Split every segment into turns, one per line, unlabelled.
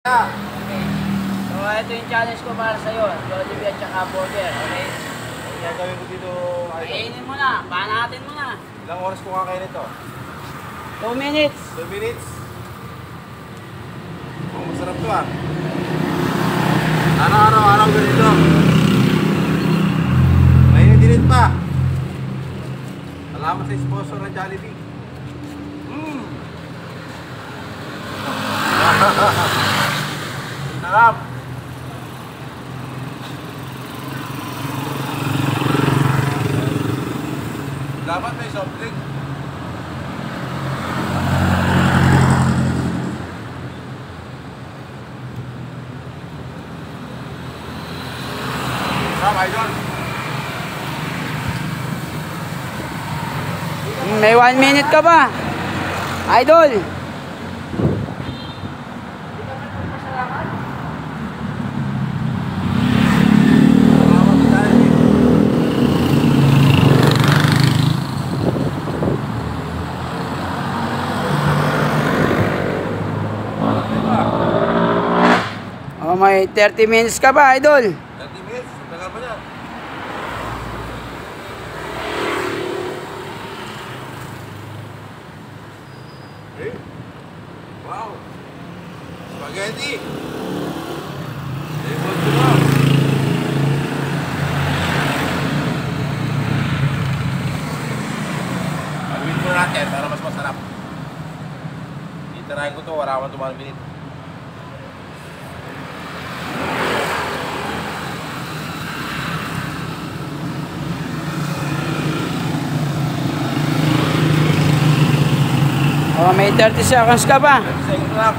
Okay. So, ito yung challenge ko para sa'yo. Jollibee at saka burger, okay?
Ang gagawin ko dito,
Kainin mo na. Panatin mo na.
ilang oras ko kakain ito?
2 minutes.
2 minutes? Oh, masarap to ah. Araw-araw ganito. May dinit pa. Salamat sa sponsor ng Jollibee. Sarap. Dapat may soft drink. Sarap, idol.
May 1 minute ka ba? Idol! Oh, may 30 minutes ka ba, idol?
30 minutes? Tagal pa niya. Eh? Wow! Spaghetti! Lemon to na! Pag-win mo natin para mas masarap. Itirahin ko to, wala akong tumang minute.
Oh, may 30 seconds ka ba?
30 seconds lang.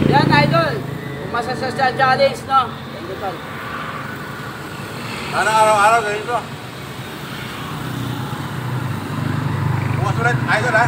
Yan, idol. Umasa sa challenge, no? Thank you, tol.
Sana araw-araw ganito. Bukas ulit, idol ha.